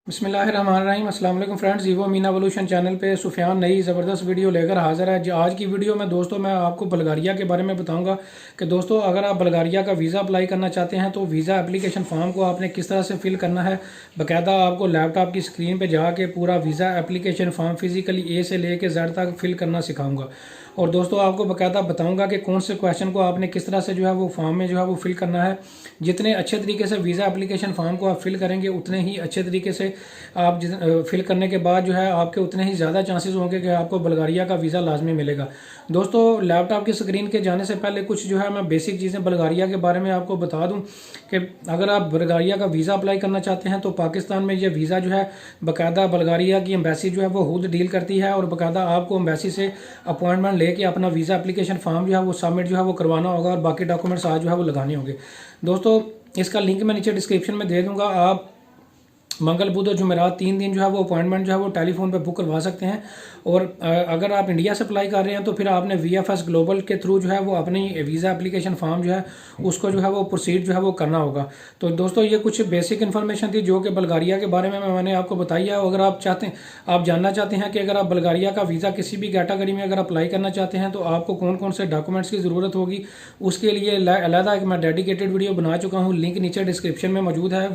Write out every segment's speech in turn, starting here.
बिस्मिल्लाहिर्रहमानिर्रहीम अस्सलाम वालेकुम friends. Evo Meena evolution channel पे सुफियान नई ज़बरदस्त वीडियो लेकर हाज़िर है। आज की वीडियो में दोस्तों मैं आपको बल्गारिया के बारे में बताऊंगा कि दोस्तों अगर आप बल्गारिया का वीज़ा अप्लाई करना चाहते हैं तो वीज़ा एप्लीकेशन फॉर्म को आपने किस तरह से फिल करना है। बाकायदा आपको लैपटॉप की स्क्रीन पर जाके पूरा वीज़ा एप्लीकेशन फॉर्म फिजिकली ए से लेके जेड तक फिल करना सिखाऊँगा। और दोस्तों आपको बाकायदा बताऊंगा कि कौन से क्वेश्चन को आपने किस तरह से जो है वो फॉर्म में जो है वो फिल करना है। जितने अच्छे तरीके से वीज़ा एप्लीकेशन फॉर्म को आप फिल करेंगे उतने ही अच्छे तरीके से आप फिल करने के बाद जो है आपके उतने ही ज़्यादा चांसेस होंगे कि आपको बल्गारिया का वीज़ा लाजमी मिलेगा। दोस्तों लैपटॉप की स्क्रीन के जाने से पहले कुछ जो है मैं बेसिक चीज़ें बल्गारिया के बारे में आपको बता दूं कि अगर आप बल्गारिया का वीज़ा अप्लाई करना चाहते हैं तो पाकिस्तान में ये वीज़ा जो है बाकायदा बल्गारिया की एम्बेसी जो है वो खुद डील करती है और बाकायदा आपको एम्बेसी से अपॉइंटमेंट लेके अपना वीज़ा एप्लीकेशन फॉर्म जो है वो सबमिट जो है वो करवाना होगा और बाकी डॉक्यूमेंट्स आज जो है वो लगाने होंगे। दोस्तों इसका लिंक मैं नीचे डिस्क्रिप्शन में दे दूँगा। आप मंगल बुध और जुमेरात 3 दिन जो है वो अपॉइंटमेंट जो है वो टेलीफोन पे बुक करवा सकते हैं। और अगर आप इंडिया से अप्लाई कर रहे हैं तो फिर आपने VFS ग्लोबल के थ्रू जो है वो अपनी वीज़ा एप्लीकेशन फॉर्म जो है उसको जो है वो प्रोसीड जो है वो करना होगा। तो दोस्तों ये कुछ बेसिक इन्फॉर्मेशन थी जो कि बल्गारिया के बारे में मैंने आपको बताई है। अगर आप जानना चाहते हैं कि अगर आप बल्गारिया का वीज़ा किसी भी कैटेगरी में अगर अप्लाई करना चाहते हैं तो आपको कौन कौन से डॉक्यूमेंट्स की ज़रूरत होगी, उसके लिए अलग एक मैं डेडिकेटेड वीडियो बना चुका हूँ। लिंक नीचे डिस्क्रिप्शन में मौजूद है।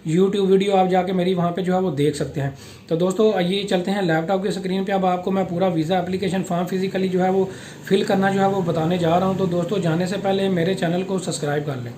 यूट्यूब वीडियो आप जाके मेरी वहाँ पे जो है वो देख सकते हैं। तो दोस्तों आइए चलते हैं लैपटॉप की स्क्रीन पे। अब आपको मैं पूरा वीज़ा एप्लीकेशन फॉर्म फिजिकली जो है वो फिल करना जो है वो बताने जा रहा हूँ। तो दोस्तों जाने से पहले मेरे चैनल को सब्सक्राइब कर लें।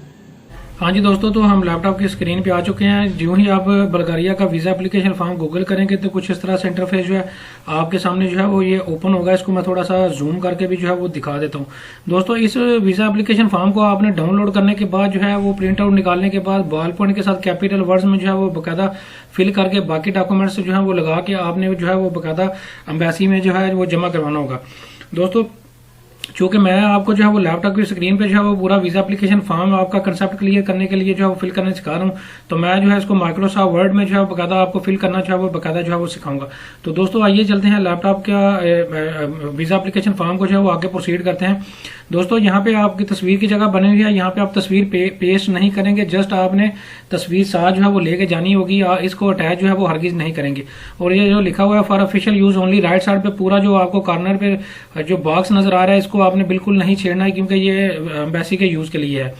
हाँ जी दोस्तों, तो हम लैपटॉप की स्क्रीन पे आ चुके हैं। जो ही आप बल्गारिया का वीज़ा एप्लीकेशन फॉर्म गूगल करेंगे तो कुछ इस तरह से इंटरफेस जो है आपके सामने जो है वो ये ओपन होगा। इसको मैं थोड़ा सा जूम करके भी जो है वो दिखा देता हूँ। दोस्तों इस वीज़ा एप्लीकेशन फॉर्म को आपने डाउनलोड करने के बाद जो है वो प्रिंट आउट निकालने के बाद बॉल पॉइंट के साथ कैपिटल वर्ड्स में जो है वो बाकायदा फिल करके बाकी डॉक्यूमेंट्स जो है वो लगा के आपने जो है वो बाकायदा एम्बेसी में जो है वो जमा करवाना होगा। दोस्तों चूंकि मैं आपको जो है वो लैपटॉप की स्क्रीन पे जो है वो पूरा वीज़ा एप्लीकेशन फॉर्म आपका कंसेप्ट क्लियर करने के लिए जो है वो फिल करना सिखा रहा हूँ, तो मैं जो है इसको माइक्रोसॉफ्ट वर्ड में जो है बाकायदा आपको फिल करना जो है वो बाकायदा जो है वो सिखाऊंगा। तो दोस्तों आइए चलते हैं लैपटॉप का वीज़ा एप्लीकेशन फॉर्म को जो है वो आगे प्रोसीड करते हैं। दोस्तों यहाँ पे आपकी तस्वीर की जगह बनी हुई है, यहाँ पे आप तस्वीर पेस्ट नहीं करेंगे, जस्ट आपने तस्वीर साथ जो है वो लेके जानी होगी। इसको अटैच जो है वो हरगिज नहीं करेंगे। और ये जो लिखा हुआ है for official use only, right side पे पूरा जो आपको कॉर्नर पे जो बॉक्स नजर आ रहा है इसको आपने बिल्कुल नहीं छेड़ना है क्योंकि ये एम्बेसी के यूज के लिए है।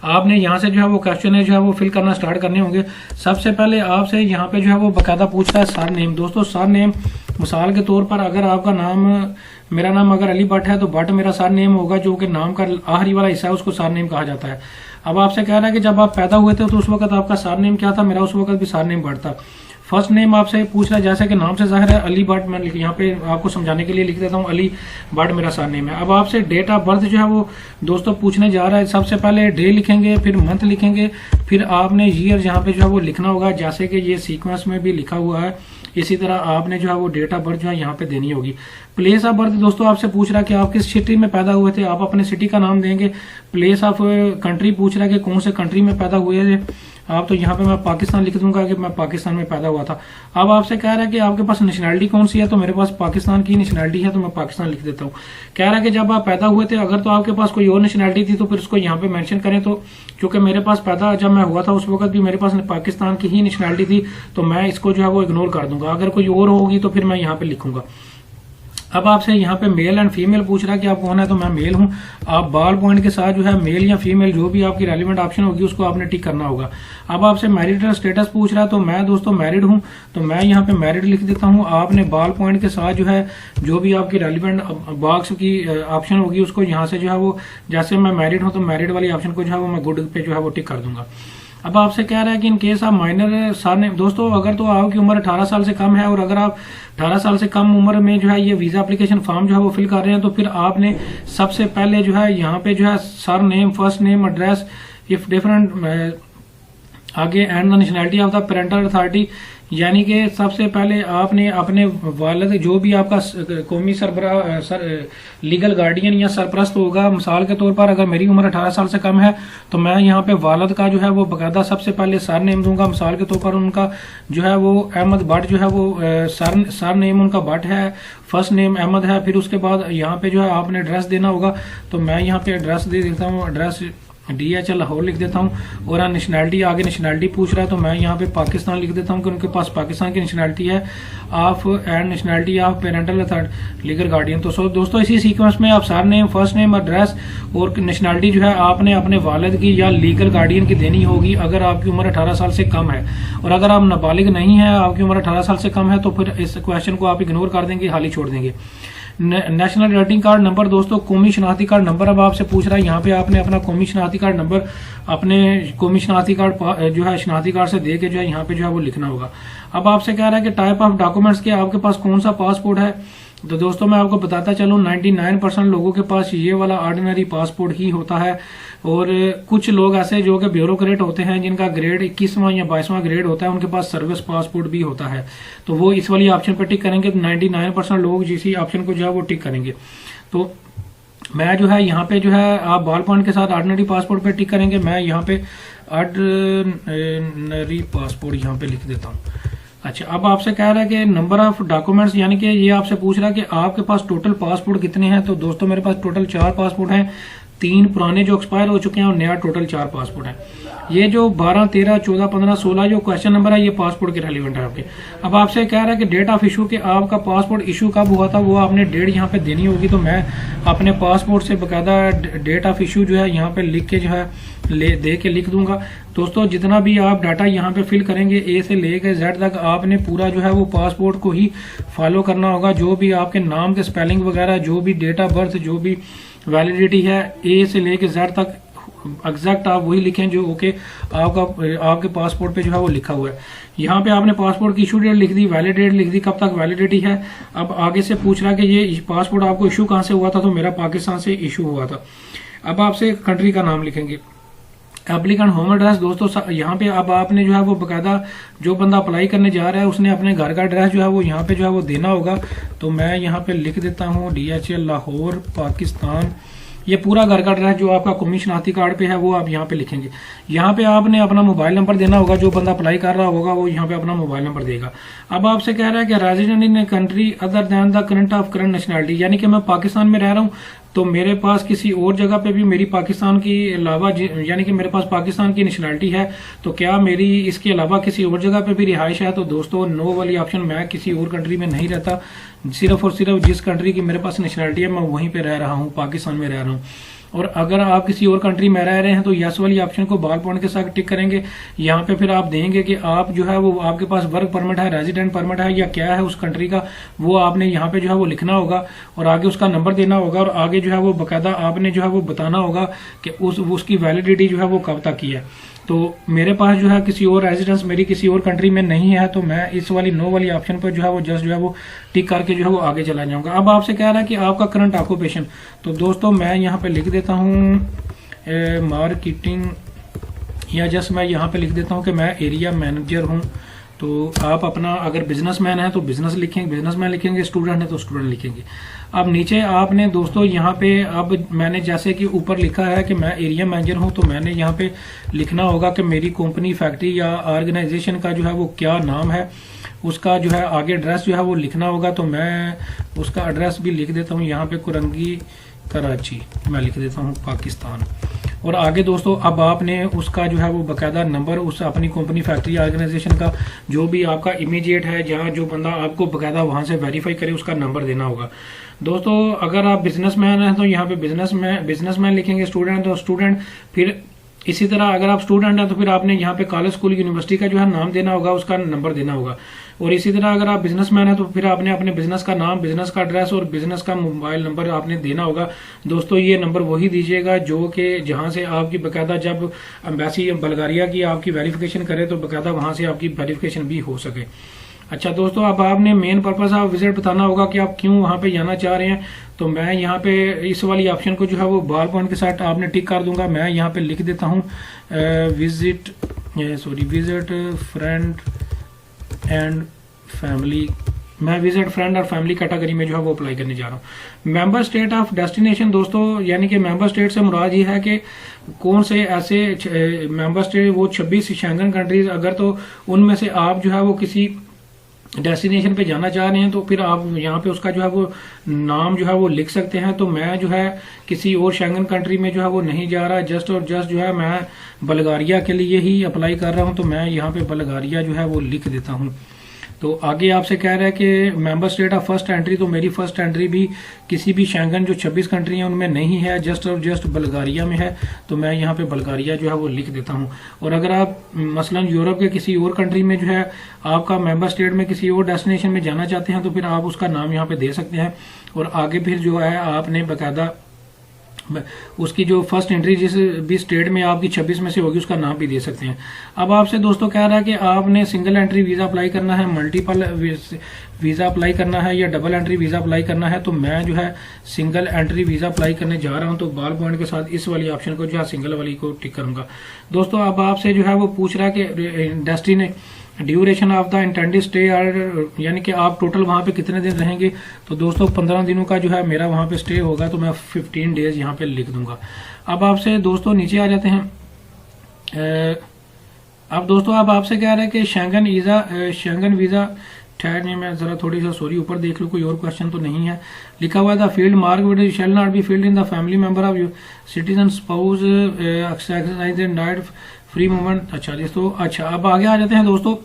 आपने यहाँ से जो है वो क्वेश्चन जो है वो फिल करना स्टार्ट करने होंगे। सबसे पहले आपसे यहाँ पे जो है वो बाकायदा पूछता है सर नेम। दोस्तों सर नेम मिसाल के तौर पर अगर आपका नाम, मेरा नाम अगर अली भट्ट है तो भट्ट मेरा सर नेम होगा, जो कि नाम का आखिरी वाला हिस्सा है उसको सर नेम कहा जाता है। अब आपसे कह रहा है कि जब आप पैदा हुए थे तो उस वक्त आपका सर नेम क्या था। मेरा उस वक्त भी सर नेम भट्ट था। फर्स्ट नेम आपसे पूछ रहा है, जैसे कि नाम से जाहिर है अली भट्ट, मैं यहाँ पे आपको समझाने के लिए लिख देता हूँ अली भट्ट मेरा सर नेम है। अब आपसे डेट ऑफ बर्थ जो है वो दोस्तों पूछने जा रहा है। सबसे पहले डे लिखेंगे, फिर मंथ लिखेंगे, फिर आपने ईयर यहाँ पे जो है वो लिखना होगा, जैसे कि ये सीक्वेंस में भी लिखा हुआ है। इसी तरह आपने जो है वो डेट ऑफ बर्थ जो है यहाँ पे देनी होगी। प्लेस ऑफ बर्थ दोस्तों आपसे पूछ रहा है कि आप किस सिटी में पैदा हुए थे, आप अपने सिटी का नाम देंगे। प्लेस ऑफ कंट्री पूछ रहा है कि कौन से कंट्री में पैदा हुए थे आप, तो यहाँ पे मैं पाकिस्तान लिख दूंगा कि मैं पाकिस्तान में पैदा हुआ था। अब आपसे कह रहा है कि आपके पास नेशनैलिटी कौन सी है, तो मेरे पास पाकिस्तान की नेशनैलिटी है तो मैं पाकिस्तान लिख देता हूँ। कह रहा है कि जब आप पैदा हुए थे अगर तो आपके पास कोई और नेशनैलिटी थी तो फिर उसको यहाँ पे मेंशन करें। तो क्योंकि मेरे पास पैदा जब मैं हुआ था उस वक्त भी मेरे पास पाकिस्तान की ही नेशनैलिटी थी तो मैं इसको जो है वो इग्नोर कर दूंगा। अगर कोई और होगी तो फिर मैं यहाँ पे लिखूंगा। अब आपसे यहाँ पे मेल एंड फीमेल पूछ रहा है कि आप कौन है, तो मैं मेल हूँ। आप बॉल पॉइंट के साथ जो है मेल या फीमेल जो भी आपकी रेलिवेंट ऑप्शन होगी उसको आपने टिक करना होगा। अब आपसे मैरिटल स्टेटस पूछ रहा है, तो मैं दोस्तों मैरिड हूँ तो मैं यहाँ पे मैरिड लिख देता हूँ। आपने बॉल पॉइंट के साथ जो है जो भी आपकी रेलिवेंट बॉक्स की ऑप्शन होगी उसको यहाँ से जो है वो, जैसे मैं मैरिड हूँ तो मैरिड वाली ऑप्शन को जो है वो मैं गुड पे जो है वो टिक कर दूंगा। अब आपसे कह रहा है कि इन केस आप माइनर सर नेम, दोस्तों अगर तो आपकी उम्र 18 साल से कम है और अगर आप 18 साल से कम उम्र में जो है ये वीजा एप्लीकेशन फॉर्म जो है वो फिल कर रहे हैं तो फिर आपने सबसे पहले जो है यहाँ पे जो है surname, first name, address if different, आगे and the nationality of the parental authority, यानी कि सबसे पहले आपने अपने वालिद जो भी आपका कौमी लीगल गार्डियन या सरपरस्त होगा, मिसाल के तौर पर अगर मेरी उम्र 18 साल से कम है तो मैं यहाँ पे वालिद का जो है वो बाकायदा सबसे पहले सर नेम दूंगा। मिसाल के तौर पर उनका जो है वो अहमद भट्ट जो है वो सर नेम उनका भट्ट है, फर्स्ट नेम अहमद है। फिर उसके बाद यहाँ पे जो है आपने एड्रेस देना होगा, तो मैं यहाँ पे एड्रेस दे देता हूँ। एड्रेस DHL लाहौर लिख देता हूँ। और नेशनैलिटी, आगे नेशनैलिटी पूछ रहा है तो मैं यहाँ पे पाकिस्तान लिख देता हूँ कि उनके पास पाकिस्तान की नेशनैलिटी है। Of and nationality of parental authority legal guardian. तो दोस्तों इसी सीक्वेंस में आप सार नेम, फर्स्ट नेम, एड्रेस और नेशनैलिटी जो है आपने अपने वालिद की या लीगल गार्डियन की देनी होगी अगर आपकी उम्र 18 साल से कम है। और अगर आप नाबालिग नहीं है, आपकी उम्र 18 साल से कम है, तो फिर इस क्वेश्चन को आप इग्नोर कर देंगे, खाली छोड़ देंगे। नेशनल आइडेंटिटी कार्ड नंबर, दोस्तों कौमी शनाख्ती कार्ड नंबर अब आपसे पूछ रहा है। यहाँ पे आपने अपना कौमी शनाख्ती कार्ड नंबर अपने कौमी शनाख्ती कार्ड जो है शनाख्ती कार्ड से दे के जो है यहाँ पे जो है वो लिखना होगा। अब आपसे कह रहा है कि टाइप ऑफ डॉक्यूमेंट्स के आपके पास कौन सा पासपोर्ट है। तो दोस्तों मैं आपको बताता चलूँ 99% लोगों के पास ये वाला ऑर्डिनरी पासपोर्ट ही होता है। और कुछ लोग ऐसे जो कि ब्यूरोक्रेट होते हैं जिनका ग्रेड 21वां या 22वां ग्रेड होता है, उनके पास सर्विस पासपोर्ट भी होता है, तो वो इस वाली ऑप्शन पर टिक करेंगे। तो 99% लोग जिस ऑप्शन को जो है वो टिक करेंगे। तो मैं जो है यहाँ पे जो है आप बॉल पॉइंट के साथ ऑर्डिनरी पासपोर्ट पे टिक करेंगे। मैं यहाँ पे ऑर्डिनरी पासपोर्ट यहाँ पे लिख देता हूँ। अच्छा, अब आपसे कह रहा है कि नंबर ऑफ डॉक्यूमेंट्स, यानी कि ये आपसे पूछ रहा है कि आपके पास टोटल पासपोर्ट कितने हैं। तो दोस्तों मेरे पास टोटल 4 पासपोर्ट हैं, 3 पुराने जो एक्सपायर हो चुके हैं और नया टोटल 4 पासपोर्ट है। ये जो 12, 13, 14, 15, 16 जो क्वेश्चन नंबर है ये पासपोर्ट के रेलिवेंट है आपके। अब आपसे कह रहा है कि डेट ऑफ इशू के आपका पासपोर्ट इशू कब हुआ था, वो आपने डेट यहाँ पे देनी होगी। तो मैं अपने पासपोर्ट से बकायदा डेट ऑफ इशू जो है यहाँ पे लिख के जो है दे के लिख दूंगा। दोस्तों जितना भी आप डाटा यहाँ पे फिल करेंगे ए से लेकर जेड तक आपने पूरा जो है वो पासपोर्ट को ही फॉलो करना होगा। जो भी आपके नाम के स्पेलिंग वगैरह, जो भी डेट ऑफ बर्थ, जो भी वैलिडिटी है ए से लेकर जेड तक एग्जैक्ट आप वही लिखें जो ओके आपके पासपोर्ट पे जो है वो लिखा हुआ है। यहाँ पे आपने पासपोर्ट की इशू डेट लिख दी, वैलिड डेट लिख दी, कब तक वैलिडिटी है। अब आगे से पूछ रहा है कि ये पासपोर्ट आपको इशू कहाँ से हुआ था, तो मेरा पाकिस्तान से इशू हुआ था। अब आपसे कंट्री का नाम लिखेंगे, एप्लीकेंट होम एड्रेस। दोस्तों यहाँ पे अब आपने जो है वो बकायदा जो बंदा अप्लाई करने जा रहा है उसने अपने घर का एड्रेस जो है वो यहाँ पे जो है वो देना होगा। तो मैं यहाँ पे लिख देता हूँ DHL लाहौर पाकिस्तान। ये पूरा घर का एड्रेस जो आपका कौमी शनाख्ती कार्ड पे है वो आप यहाँ पे लिखेंगे। यहाँ पे आपने अपना मोबाइल नंबर देना होगा, जो बंदा अप्लाई कर रहा होगा वो यहाँ पे अपना मोबाइल नंबर देगा। अब आपसे कह रहा है कि resident in country other than the current of current nationality, यानी कि मैं पाकिस्तान में रह रहा हूँ तो मेरे पास किसी और जगह पे भी मेरी पाकिस्तान की अलावा, यानी कि मेरे पास पाकिस्तान की नेशनलिटी है, तो क्या मेरी इसके अलावा किसी और जगह पे भी रिहाइश है। तो दोस्तों नो वाली ऑप्शन, मैं किसी और कंट्री में नहीं रहता, सिर्फ और सिर्फ जिस कंट्री की मेरे पास नेशनलिटी है मैं वहीं पे रह रहा हूँ, पाकिस्तान में रह रहा हूँ। और अगर आप किसी और कंट्री में रह रहे हैं तो यस वाली ऑप्शन को बॉल पॉइंट के साथ टिक करेंगे। यहाँ पे फिर आप देंगे कि आप जो है वो आपके पास वर्क परमिट है, रेजिडेंट परमिट है या क्या है उस कंट्री का, वो आपने यहाँ पे जो है वो लिखना होगा और आगे उसका नंबर देना होगा। और आगे जो है वो बकायदा आपने जो है वो बताना होगा कि उसकी वैलिडिटी जो है वो कब तक की है। तो मेरे पास जो है किसी और रेजिडेंस मेरी किसी और कंट्री में नहीं है, तो मैं इस वाली नो वाली ऑप्शन पर जो है वो जस्ट जो है वो टिक करके जो है वो आगे चला जाऊंगा। अब आपसे कह रहा है कि आपका करंट ऑक्यूपेशन, तो दोस्तों मैं यहाँ पे लिख देता हूँ मार्केटिंग, या जस्ट मैं यहाँ पे लिख देता हूँ कि मैं एरिया मैनेजर हूँ। तो आप अपना अगर बिजनेसमैन है तो बिजनेस लिखेंगे, बिजनेसमैन लिखेंगे, स्टूडेंट है तो स्टूडेंट लिखेंगे। अब नीचे आपने दोस्तों यहाँ पे, अब मैंने जैसे कि ऊपर लिखा है कि मैं एरिया मैनेजर हूँ, तो मैंने यहाँ पे लिखना होगा कि मेरी कंपनी, फैक्ट्री या ऑर्गेनाइजेशन का जो है वो क्या नाम है, उसका जो है आगे एड्रेस जो है वो लिखना होगा। तो मैं उसका एड्रेस भी लिख देता हूँ यहाँ पे, कुरंगी कराची मैं लिख देता हूँ पाकिस्तान। और आगे दोस्तों अब आपने उसका जो है वो बकायदा नंबर, उस अपनी कंपनी, फैक्ट्री, ऑर्गेनाइजेशन का जो भी आपका इमीडिएट है, जहाँ जो बंदा आपको बकायदा वहां से वेरीफाई करे, उसका नंबर देना होगा। दोस्तों अगर आप बिजनेसमैन हैं तो यहाँ पे बिजनेसमैन लिखेंगे, स्टूडेंट तो स्टूडेंट। फिर इसी तरह अगर आप स्टूडेंट हैं तो फिर आपने यहाँ पे कॉलेज, स्कूल, यूनिवर्सिटी का जो है नाम देना होगा, उसका नंबर देना होगा। और इसी तरह अगर आप बिजनेसमैन हैं तो फिर आपने अपने बिजनेस का नाम, बिजनेस का एड्रेस और बिजनेस का मोबाइल नंबर आपने देना होगा। दोस्तों ये नंबर वही दीजिएगा जो कि जहां से आपकी बकायदा जब एम्बेसी बल्गारिया की आपकी वेरिफिकेशन करे तो बकायदा वहां से आपकी वेरिफिकेशन भी हो सके। अच्छा दोस्तों, अब आपने मेन पर्पस ऑफ विजिट बताना होगा कि आप क्यों वहां पे जाना चाह रहे हैं। तो मैं यहाँ पे इस वाली ऑप्शन को जो है वो बॉल पॉइंट के साथ आपने टिक कर दूंगा। मैं यहाँ पे लिख देता हूँ विजिट फ्रेंड एंड फैमिली। मैं विजिट फ्रेंड और फैमिली कैटेगरी में जो है वो अप्लाई करने जा रहा हूँ। मेंबर स्टेट ऑफ डेस्टिनेशन, दोस्तों यानी कि मेंबर स्टेट से मुराद ये है कि कौन से ऐसे मेंबर स्टेट, वो 26 शेंगन कंट्रीज, अगर तो उनमें से आप जो है वो किसी डेस्टिनेशन पे जाना चाह रहे हैं तो फिर आप यहाँ पे उसका जो है वो नाम जो है वो लिख सकते हैं। तो मैं जो है किसी और शेंगन कंट्री में जो है वो नहीं जा रहा, जस्ट और जस्ट जो है मैं बल्गारिया के लिए ही अप्लाई कर रहा हूँ। तो मैं यहाँ पे बल्गारिया जो है वो लिख देता हूँ। तो आगे आपसे कह रहा है कि member state of first entry, तो मेरी फर्स्ट एंट्री भी किसी भी शेंगन जो 26 कंट्री हैं उनमें नहीं है, जस्ट और जस्ट बल्गारिया में है। तो मैं यहाँ पे बल्गारिया जो है वो लिख देता हूँ। और अगर आप मसलन यूरोप के किसी और कंट्री में जो है आपका मेंबर स्टेट में किसी और डेस्टिनेशन में जाना चाहते हैं तो फिर आप उसका नाम यहाँ पे दे सकते हैं। और आगे फिर जो है आपने बाकायदा उसकी जो फर्स्ट एंट्री जिस भी स्टेट में आपकी 26 में से होगी उसका नाम भी दे सकते हैं। अब आपसे दोस्तों कह रहा है कि आपने सिंगल एंट्री वीज़ा अप्लाई करना है, मल्टीपल वीज़ा अप्लाई करना है या डबल एंट्री वीज़ा अप्लाई करना है। तो मैं जो है सिंगल एंट्री वीज़ा अप्लाई करने जा रहा हूं। तो बाल पॉइंट के साथ इस वाली ऑप्शन को जो है सिंगल वाली को टिक करूंगा। दोस्तों अब आपसे जो है वो पूछ रहा है कि duration of the intended stay यानी कि आप टोटल वहां पे कितने दिन रहेंगे। तो दोस्तों 15 दिनों का जो है मेरा वहां पे स्टे होगा, तो मैं 15 डेज यहाँ पे लिख दूंगा। अब आपसे दोस्तों नीचे आ जाते हैं। अब दोस्तों अब आपसे कह रहे हैं कि शेंगन वीजा ठहर नहीं, मैं जरा थोड़ी सा सॉरी ऊपर देख लूँ, कोई और क्वेश्चन तो नहीं है। लिखा हुआ था field mark with shall not be field in the family member of citizen spouse exercise and diet free movement. अच्छा दोस्तों, अच्छा अब आगे आ जाते हैं दोस्तों।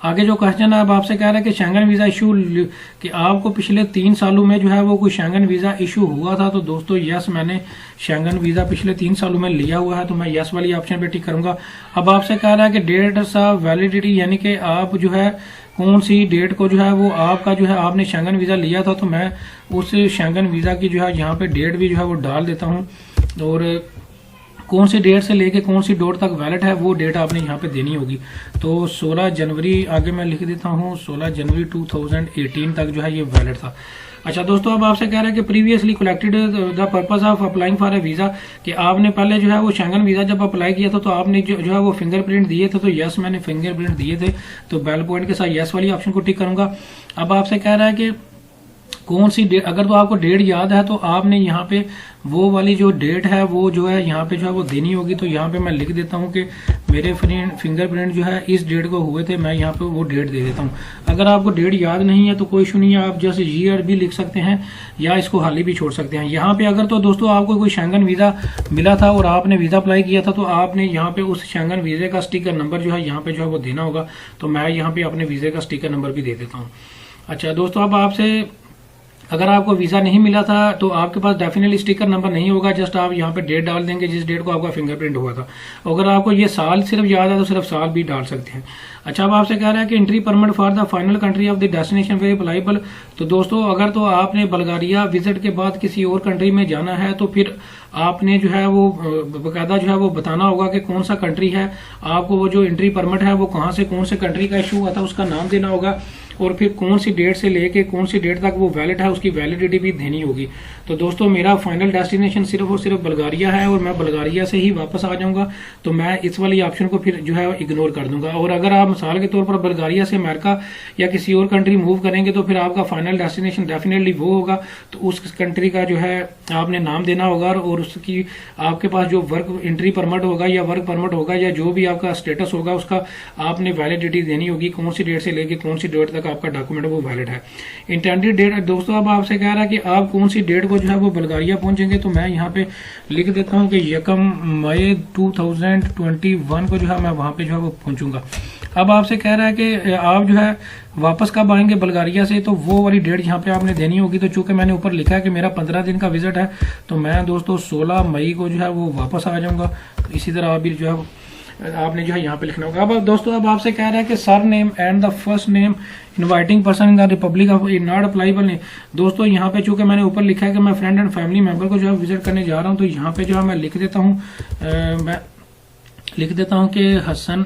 आगे जो क्वेश्चन है अब आपसे कह रहा है कि शेंगन वीजा इशू कि आपको पिछले 3 सालों में जो है वो कोई शेंगन वीजा इशू हुआ था। तो दोस्तों यस, मैंने शेंगन वीजा पिछले 3 सालों में लिया हुआ है, तो मैं यस वाली ऑप्शन पे टिक करूंगा। अब आपसे कह रहा है कि डेट्स ऑफ वैलिडिटी यानी कि आप जो है कौन सी डेट को जो है वो आपका जो है आपने शेंगन वीजा लिया था। तो मैं उस शेंगन वीजा की जो है यहाँ पे डेट भी जो है वो डाल देता हूँ। और कौन सी डेट से लेके कौन सी डेट तक वैलिड है वो डेट आपने यहाँ पे देनी होगी। तो 16 जनवरी आगे मैं लिख देता हूँ, 16 जनवरी 2018 तक जो है ये वैलिड था। अच्छा दोस्तों अब आपसे कह रहा है कि previously collected the purpose of applying for A visa, कि आपने पहले जो है वो शेंगन वीजा जब अप्लाई किया था तो आपने जो है वो फिंगरप्रिंट दिए थे। तो यस, मैंने फिंगरप्रिंट दिए थे, तो बेल पॉइंट के साथ यस वाली ऑप्शन को टिक करूंगा। अब आपसे कह रहा है कि कौन सी डेट, अगर तो आपको डेट याद है तो आपने यहाँ पे वो वाली जो डेट है वो जो है यहाँ पे जो है वो देनी होगी। तो यहाँ पे मैं लिख देता हूँ कि मेरे फिंगरप्रिंट जो है इस डेट को हुए थे, मैं यहाँ पे वो डेट दे देता हूँ। अगर आपको डेट याद नहीं है तो कोई इशू नहीं है, आप जैसे ईयर भी लिख सकते हैं या इसको हाल ही भी छोड़ सकते हैं। यहाँ पे अगर तो दोस्तों आपको कोई शेंगन वीजा मिला था और आपने वीजा अप्लाई किया था तो आपने यहाँ पे उस शेंगन वीजे का स्टिकर नंबर जो है यहाँ पे जो है वो देना होगा। तो मैं यहाँ पे अपने वीजे का स्टिकर नंबर भी दे देता हूँ। अच्छा दोस्तों, अब आपसे अगर आपको वीजा नहीं मिला था तो आपके पास डेफिनेटली स्टिकर नंबर नहीं होगा, जस्ट आप यहाँ पे डेट डाल देंगे जिस डेट को आपका फिंगरप्रिंट हुआ था। अगर आपको ये साल सिर्फ याद है तो सिर्फ साल भी डाल सकते हैं। अच्छा अब आपसे कह रहा है कि entry permit for the final country of the destination very applicable. तो दोस्तों अगर तो आपने बल्गारिया विजिट के बाद किसी और कंट्री में जाना है तो फिर आपने जो है वो बाकायदा जो है वो बताना होगा कि कौन सा कंट्री है, आपको वो जो एंट्री परमिट है वो कहाँ से कौन से कंट्री का इशू हुआ था उसका नाम देना होगा, और फिर कौन सी डेट से लेके कौन सी डेट तक वो वैलिड है उसकी वैलिडिटी भी देनी होगी। तो दोस्तों मेरा फाइनल डेस्टिनेशन सिर्फ और सिर्फ बल्गारिया है और मैं बल्गारिया से ही वापस आ जाऊंगा। तो मैं इस वाली ऑप्शन को फिर जो है इग्नोर कर दूंगा। और अगर आप मिसाल के तौर पर बल्गारिया से अमेरिका या किसी और कंट्री मूव करेंगे तो फिर आपका फाइनल डेस्टिनेशन डेफिनेटली वो होगा। तो उस कंट्री का जो है आपने नाम देना होगा और उसकी आपके पास जो वर्क एंट्री परमिट होगा या वर्क परमिट होगा या जो भी आपका स्टेटस होगा उसका आपने वैलिडिटी देनी होगी, कौन सी डेट से लेके कौन सी डेट तक आपका डॉक्यूमेंट वो वैलिड है। इंटेंडेड डेट दोस्तों अब आपसे कह रहा है कि आप कौन सी डेट को जो है वो बल्गारिया पहुंचेंगे। तो मैं यहाँ पे लिख देता हूँ कि 1 मई 2021 को जो है मैं वहां पे जो है वो पहुंचूंगा। अब आपसे कह रहा है कि आप जो है वापस कब आएंगे बल्गारिया से, तो वो वाली डेट यहाँ पे आपने देनी होगी। तो चूंकि मैंने ऊपर लिखा है कि मेरा 15 दिन का विजिट है तो मैं दोस्तों 16 मई को जो है वो वापस आ जाऊंगा। इसी तरह आप भी जो है आपने जो है यहाँ पे लिखना होगा। अब दोस्तों अब आपसे कह रहा है कि surname and the first name inviting person in the republic of not applicable नहीं। दोस्तों यहाँ पे चूंकि मैंने ऊपर लिखा है कि मैं फ्रेंड एंड फैमिली मेंबर को जो है विजिट करने जा रहा हूँ, तो यहाँ पे जो है मैं लिख देता हूँ मैं लिख देता हूँ कि हसन।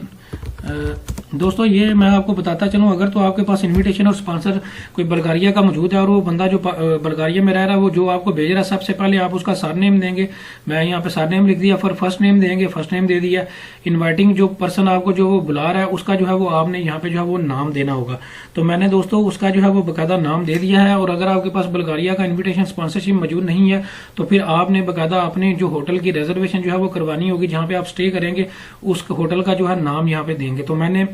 दोस्तों ये मैं आपको बताता चलूं, अगर तो आपके पास इनविटेशन और स्पॉन्सर कोई बल्गारिया का मौजूद है और वो बंदा जो बल्गारिया में रह रहा है वो जो आपको भेज रहा है, सबसे पहले आप उसका सरनेम देंगे। मैं यहाँ पे सरनेम लिख दिया, फिर फर्स्ट नेम देंगे, फर्स्ट नेम दे दिया। इनवाइटिंग जो पर्सन आपको जो वो बुला रहा है उसका जो है वो आपने यहाँ पे जो है वो नाम देना होगा। तो मैंने दोस्तों उसका जो है वो बाकायदा नाम दे दिया है। और अगर आपके पास बल्गारिया का इन्विटेशन स्पॉन्सरशिप मौजूद नहीं है तो फिर आपने बाकायदा अपने जो होटल की रिजर्वेशन जो है वो करवानी होगी, जहाँ पे आप स्टे करेंगे उस होटल का जो है नाम यहाँ पे देंगे। तो मैंने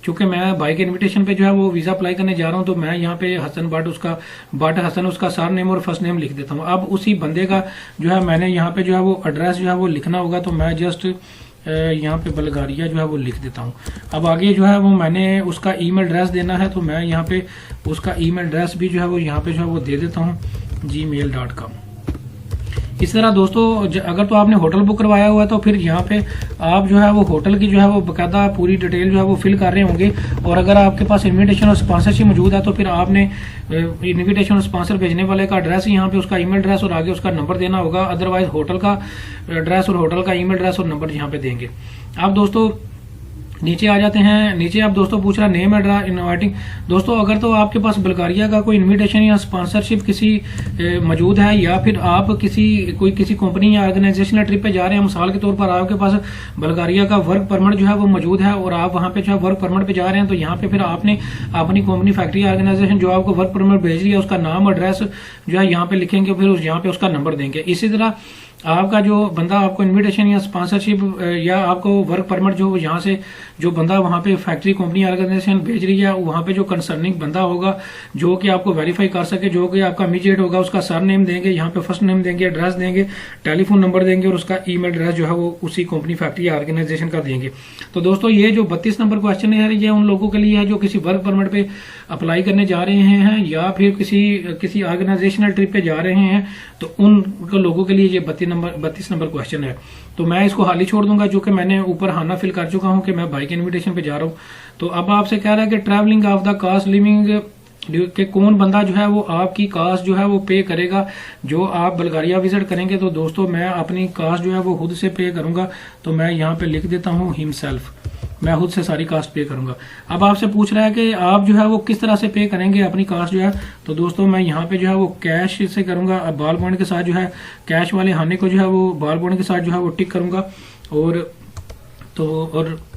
चूंकि मैं भाई के इनविटेशन पे जो है वो वीज़ा अप्लाई करने जा रहा हूँ, तो मैं यहाँ पे हसन भट्ट उसका सर नेम और फर्स्ट नेम लिख देता हूँ। अब उसी बंदे का जो है मैंने यहाँ पे जो है वो एड्रेस जो है वो लिखना होगा, तो मैं जस्ट यहाँ पे बुल्गारिया जो है वो लिख देता हूँ। अब आगे जो है वो मैंने उसका ईमेल एड्रेस देना है, तो मैं यहाँ पे उसका ईमेल एड्रेस भी जो है वो यहाँ पे जो है वो दे देता हूँ, gmail.com। इस तरह दोस्तों अगर तो आपने होटल बुक करवाया हुआ है तो फिर यहाँ पे आप जो है वो होटल की जो है वो बाकायदा पूरी डिटेल जो है वो फिल कर रहे होंगे। और अगर आपके पास इनविटेशन और स्पॉन्सरशिप मौजूद है तो फिर आपने इनविटेशन और स्पॉन्सर भेजने वाले का एड्रेस, यहाँ पे उसका ईमेल एड्रेस और आगे उसका नंबर देना होगा। अदरवाइज होटल का एड्रेस और होटल का ईमेल एड्रेस और नंबर यहाँ पे देंगे। अब दोस्तों नीचे आ जाते हैं। नीचे आप दोस्तों पूछ रहा नेम एड्रेस इनवाइटिंग। दोस्तों अगर तो आपके पास बुल्गारिया का कोई इनविटेशन या स्पॉन्सरशिप किसी मौजूद है, या फिर आप किसी कंपनी या ऑर्गेनाइजेशनल ट्रिप पे जा रहे हैं, मिसाल के तौर पर आपके पास बुल्गारिया का वर्क परमिट जो है वो मौजूद है और आप वहां पे जो है वर्क परमिट पे जा रहे हैं, तो यहाँ पे फिर आपने अपनी कंपनी, फैक्ट्री, ऑर्गेनाइजेशन जो आपको वर्क परमिट भेज रही है उसका नाम, एड्रेस जो है यहाँ पे लिखेंगे, फिर यहाँ पे उसका नंबर देंगे। इसी तरह आपका जो बंदा आपको इनविटेशन या स्पॉन्सरशिप या आपको वर्क परमिट जो यहाँ से जो बंदा वहाँ पे फैक्ट्री, कंपनी, ऑर्गेनाइजेशन भेज रही है, वहाँ पे जो कंसर्निंग बंदा होगा जो कि आपको वेरीफाई कर सके, जो कि आपका इमीडिएट होगा, उसका सर नेम देंगे, यहाँ पे फर्स्ट नेम देंगे, एड्रेस देंगे, टेलीफोन नंबर देंगे और उसका ईमेल एड्रेस जो है वो उसी कंपनी, फैक्ट्री या ऑर्गेनाइजेशन का देंगे। तो दोस्तों ये जो 32 नंबर क्वेश्चन है ये उन लोगों के लिए है जो किसी वर्क परमिट पे अप्लाई करने जा रहे हैं या फिर किसी ऑर्गेनाइजेशनल ट्रिप पे जा रहे हैं, तो उन लोगों के लिए ये 32 नंबर क्वेश्चन है। तो मैं इसको हाल ही छोड़ दूंगा, जो कि मैंने ऊपर हाना फिल कर चुका हूं कि मैं भाई के इनविटेशन पे जा रहा हूं। तो अब आपसे कह रहा है कि travelling of the cost living कि कौन बंदा जो है वो आपकी कास्ट जो है वो पे करेगा जो आप बुल्गारिया विजिट करेंगे। तो दोस्तों मैं अपनी कास्ट जो है वो खुद से पे करूंगा, तो मैं यहाँ पे लिख देता हूँ हिमसेल्फ, मैं खुद से सारी कास्ट पे करूंगा। अब आपसे पूछ रहा है कि आप जो है वो किस तरह से पे करेंगे अपनी कास्ट जो है, तो दोस्तों मैं यहाँ पे जो है वो कैश से करूंगा। अब बाल पॉइंट के साथ जो है कैश वाले हाने को जो है वो बाल पॉइंट के साथ जो है वो टिक करूंगा और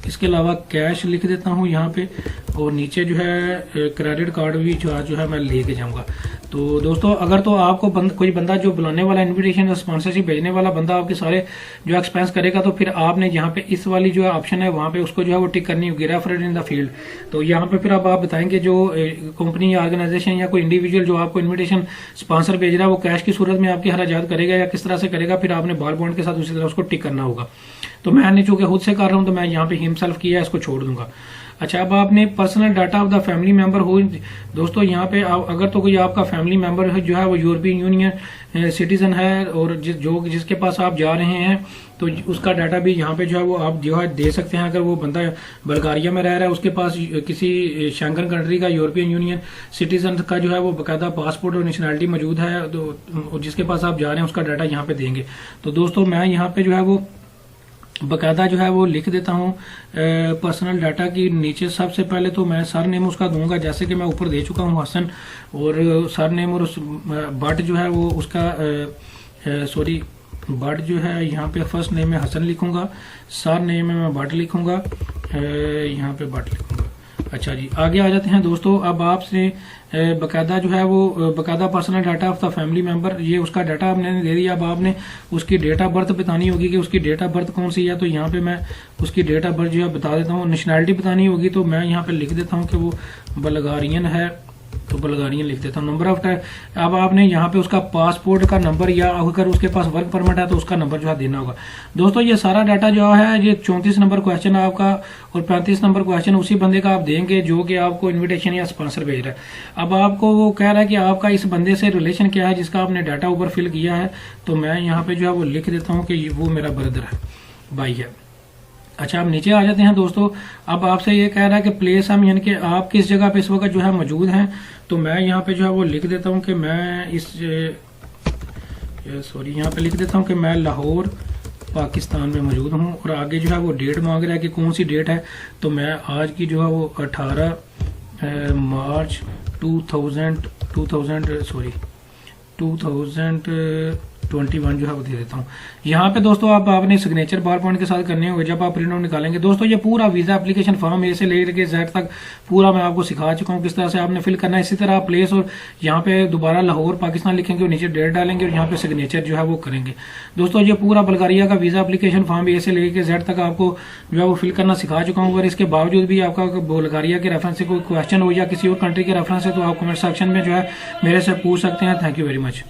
इसके अलावा कैश लिख देता हूँ यहाँ पे, और नीचे जो है क्रेडिट कार्ड भी जो है मैं लेके जाऊंगा। तो दोस्तों अगर तो आपको कोई बंदा जो बुलाने वाला, इनविटेशन या स्पॉन्सरशिप भेजने वाला बंदा आपके सारे जो एक्सपेंस करेगा, तो फिर आपने यहाँ पे इस वाली जो ऑप्शन है वहाँ पे उसको जो है वो टिक करनी होगी, रेफरेड इन द फील्ड। तो यहाँ पे फिर अब आप बताएंगे जो कंपनी या ऑर्गेनाइजेशन या कोई इंडिविजुअल जो आपको इन्विटेशन स्पॉन्सर भेज रहा है वो कैश की सूरत में आपकी खराजात करेगा या किस तरह से करेगा, फिर आपने बाल बॉन्ड के साथ उसी तरह उसको टिक करना होगा। तो मैंने चूंकि खुद से कर रहा हूँ तो मैं यहाँ पे हिमसेल्फ किया, इसको छोड़ दूंगा। अच्छा, अब आपने personal data of the family member हो, दोस्तों यहाँ पे अगर तो कोई आपका फैमिली मेंबर है जो है वो यूरोपियन यूनियन सिटीजन है और जिसके पास आप जा रहे हैं, तो उसका डाटा भी यहाँ पे जो है वो आप जो है दे सकते हैं। अगर वो बंदा बुल्गारिया में रह रहा है, उसके पास किसी शेंगन कंट्री का, यूरोपियन यूनियन सिटीजन का जो है वो बाकायदा पासपोर्ट और नेशनलिटी मौजूद है, तो जिसके पास आप जा रहे हैं उसका डाटा यहाँ पे देंगे। तो दोस्तों मैं यहाँ पे जो है वो बकायदा जो है वो लिख देता हूँ पर्सनल डाटा की नीचे। सबसे पहले तो मैं सर नेम उसका दूंगा, जैसे कि मैं ऊपर दे चुका हूँ हसन, और सर नेम और उस बट जो है वो उसका बट जो है यहाँ पे फर्स्ट नेम में हसन लिखूंगा, सर नेम में मैं बट लिखूंगा, यहाँ पे बट लिखूंगा। अच्छा जी, आगे आ जाते हैं दोस्तों। अब आपसे बकायदा जो है वो बकायदा personal data of the family member, ये उसका डाटा आपने दे दिया। अब आपने उसकी डेट ऑफ बर्थ बतानी होगी कि उसकी डेट ऑफ बर्थ कौन सी है, तो यहाँ पे मैं उसकी डेट ऑफ बर्थ जो है बता देता हूँ। नेशनलिटी बतानी होगी तो मैं यहाँ पे लिख देता हूँ कि वो बुल्गारियन है, तो बुल्गारियन लिख देता हूँ। नंबर ऑफ टाइम, अब आपने यहाँ पे उसका पासपोर्ट का नंबर या अगर उसके पास वर्क परमिट है तो उसका नंबर जो है देना होगा। दोस्तों ये सारा डाटा जो है, ये 34 नंबर क्वेश्चन है आपका और 35 नंबर क्वेश्चन उसी बंदे का आप देंगे जो कि आपको इनविटेशन या स्पॉन्सर भेज रहा है। अब आपको वो कह रहा है कि आपका इस बंदे से रिलेशन क्या है जिसका आपने डाटा ऊपर फिल किया है, तो मैं यहाँ पे जो है वो लिख देता हूँ कि वो मेरा ब्रदर है, भाई है। अच्छा, अब नीचे आ जाते हैं दोस्तों। अब आपसे ये कह रहा है कि प्लेस हम, यानी कि आप किस जगह पे इस वक्त जो है मौजूद हैं, तो मैं यहाँ पे जो है वो लिख देता हूँ कि मैं यहाँ पे लिख देता हूँ कि मैं लाहौर पाकिस्तान में मौजूद हूँ। और आगे जो है वो डेट मांग रहा है कि कौन सी डेट है, तो मैं आज की जो है वो 18 मार्च 2000 21 जो है वो दे देता हूँ। यहाँ पे दोस्तों आप अपने सिग्नेचर बार पॉइंट के साथ करने होंगे जब आप प्रिंट आउट निकालेंगे। दोस्तों ये पूरा वीजा एप्लीकेशन फॉर्म ए से लेकर के जेड तक पूरा मैं आपको सिखा चुका हूँ किस तरह से आपने फिल करना है। इसी तरह आप प्लेस और यहाँ पे दोबारा लाहौर पाकिस्तान लिखेंगे और नीचे डेट डालेंगे और यहाँ पे सिग्नेचर जो है वो करेंगे। दोस्तों ये पूरा बुल्गारिया का वीजा एप्लीकेशन फॉर्म ए से लेकर जेड तक आपको जो है वो फिल करना सिखा चुका हूँ। और इसके बावजूद भी आपका बुल्गारिया के रेफरेंस से कोई क्वेश्चन हो या किसी और कंट्री के रेफरेंस से तो आप कमेंट सेक्शन में जो है मेरे से पूछ सकते हैं। Thank you very much.